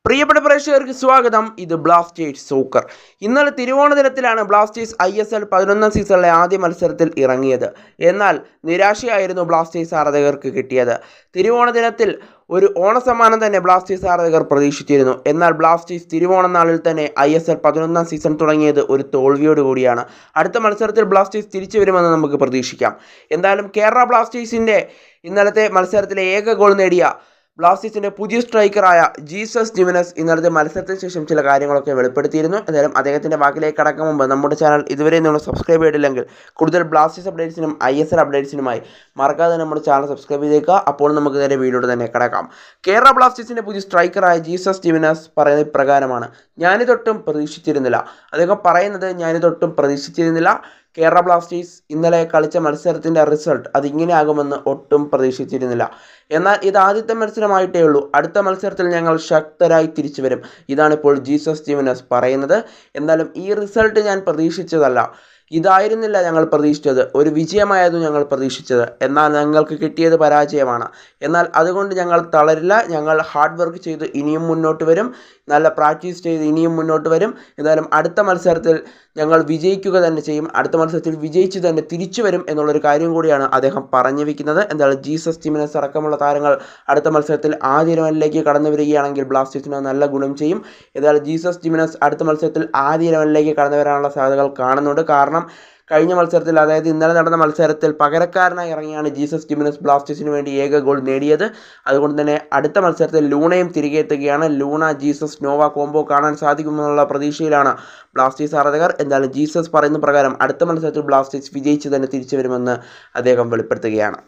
പ്രിയപ്പെട്ട പ്രേക്ഷകർക്ക് സ്വാഗതം. ഇത് ബ്ലാസ്റ്റേഴ്സ് സോക്കർ. ഇന്നലെ തിരുവോണ ദിനത്തിലാണ് ബ്ലാസ്റ്റേഴ്സ് ISL 11 സീസണിലെ ആദ്യ മത്സരത്തിൽ ഇറങ്ങിയത്. എന്നാൽ നിരാശയായിരുന്നു ബ്ലാസ്റ്റേഴ്സ് ആരാധകർക്ക് കിട്ടിയത്. തിരുവോണ ദിനത്തിൽ ഒരു ഓണസമ്മാനം തന്നെ ബ്ലാസ്റ്റേഴ്സ് ആരാധകർ പ്രതീക്ഷിച്ചിരുന്നു. എന്നാൽ ബ്ലാസ്റ്റേഴ്സ് തിരുവോണ നാളിൽ തന്നെ ISL 11 സീസൺ തുടങ്ങിയത് ഒരു തോൽവിയോടുകൂടിയാണ്. അടുത്ത മത്സരത്തിൽ ബ്ലാസ്റ്റേഴ്സ് തിരിച്ചു വരുമെന്ന് നമുക്ക് പ്രതീക്ഷിക്കാം. എന്തായാലും കേരള ബ്ലാസ്റ്റേഴ്സിൻ്റെ ഇന്നലത്തെ മത്സരത്തിലെ ഏക ഗോൾ നേടിയ ബ്ലാസ്റ്റേഴ്സിൻ്റെ പുതിയ സ്ട്രൈക്കറായ ജീസസ് ജിമിനസ് ഇന്നലത്തെ മത്സരത്തിന് ശേഷം ചില കാര്യങ്ങളൊക്കെ വെളിപ്പെടുത്തിയിരുന്നു. എന്തായാലും അദ്ദേഹത്തിൻ്റെ വാക്കിലേക്ക് കടക്കും മുമ്പ് നമ്മുടെ ചാനൽ ഇതുവരെ നിങ്ങൾ സബ്സ്ക്രൈബ് ചെയ്തിട്ടില്ലെങ്കിൽ കൂടുതൽ ബ്ലാസ്റ്റേഴ്സ് അപ്ഡേറ്റ്സിനും ISL അപ്ഡേറ്റ്സിനുമായി മറക്കാതെ നമ്മുടെ ചാനൽ സബ്സ്ക്രൈബ് ചെയ്തേക്കുക. അപ്പോൾ നമുക്ക് നേരെ വീഡിയോയുടെ തന്നെ കടക്കാം. കേരള ബ്ലാസ്റ്റേഴ്സിൻ്റെ പുതിയ സ്ട്രൈക്കറായ ജീസസ് ജിമിനസ് പറയുന്നത് പ്രകാരമാണ്: ഞാനിതൊട്ടും പ്രതീക്ഷിച്ചിരുന്നില്ല. അദ്ദേഹം പറയുന്നത് ഞാനിതൊട്ടും പ്രതീക്ഷിച്ചിരുന്നില്ല. കേരള ബ്ലാസ്റ്റേഴ്സ് ഇന്നലെ കളിച്ച മത്സരത്തിൻ്റെ റിസൾട്ട് അതിങ്ങനെ ആകുമെന്ന് ഒട്ടും പ്രതീക്ഷിച്ചിരുന്നില്ല. എന്നാൽ ഇത് ആദ്യത്തെ മത്സരമായിട്ടേ ഉള്ളൂ. അടുത്ത മത്സരത്തിൽ ഞങ്ങൾ ശക്തരായി തിരിച്ചു വരും. ഇതാണിപ്പോൾ ജീസസ് ജിമിനസ് പറയുന്നത്. എന്നാലും ഈ റിസൾട്ട് ഞാൻ പ്രതീക്ഷിച്ചതല്ല. ഇതായിരുന്നില്ല ഞങ്ങൾ പ്രതീക്ഷിച്ചത്. ഒരു വിജയമായിരുന്നു ഞങ്ങൾ പ്രതീക്ഷിച്ചത്. എന്നാൽ ഞങ്ങൾക്ക് കിട്ടിയത് പരാജയമാണ്. എന്നാൽ അതുകൊണ്ട് ഞങ്ങൾ തളരില്ല. ഞങ്ങൾ ഹാർഡ് വർക്ക് ചെയ്ത് ഇനിയും മുന്നോട്ട് വരും. നല്ല പ്രാക്ടീസ് ചെയ്ത് ഇനിയും മുന്നോട്ട് വരും. എന്തായാലും അടുത്ത മത്സരത്തിൽ ഞങ്ങൾ വിജയിക്കുക തന്നെ ചെയ്യും. അടുത്ത മത്സരത്തിൽ വിജയിച്ച് തന്നെ തിരിച്ചു വരും എന്നുള്ളൊരു കാര്യം കൂടിയാണ് അദ്ദേഹം പറഞ്ഞു വയ്ക്കുന്നത്. എന്തായാലും ജീസസ് ജിമിനസ് അടക്കമുള്ള താരങ്ങൾ അടുത്ത മത്സരത്തിൽ ആദ്യ 11ലേക്ക് കടന്നു വരികയാണെങ്കിൽ ബ്ലാസ്റ്റേഴ്സിന് നല്ല ഗുണം ചെയ്യും. എന്തായാലും ജീസസ് ജിമിനസ് അടുത്ത മത്സരത്തിൽ ആദ്യ 11ലേക്ക് കടന്നു വരാനുള്ള സാധ്യതകൾ കാണുന്നുണ്ട്. കാരണം കഴിഞ്ഞ മത്സരത്തിൽ, അതായത് ഇന്നലെ നടന്ന മത്സരത്തിൽ പകരക്കാരനായി ഇറങ്ങിയാണ് ജീസസ് ജിമിനസ് ബ്ലാസ്റ്റേഴ്സിന് വേണ്ടി ഏക ഗോൾ നേടിയത്. അതുകൊണ്ട് തന്നെ അടുത്ത മത്സരത്തിൽ ലൂണയും തിരികെ എത്തുകയാണ്. ലൂണ ജീസസ് നോവ കോംബോ കാണാൻ സാധിക്കുമെന്നുള്ള പ്രതീക്ഷയിലാണ് ബ്ലാസ്റ്റേഴ്സ് ആരാധകർ. എന്തായാലും ജീസസ് പറയുന്ന പ്രകാരം അടുത്ത മത്സരത്തിൽ ബ്ലാസ്റ്റേഴ്സ് വിജയിച്ച് തന്നെ തിരിച്ചു വരുമെന്ന് അദ്ദേഹം വെളിപ്പെടുത്തുകയാണ്.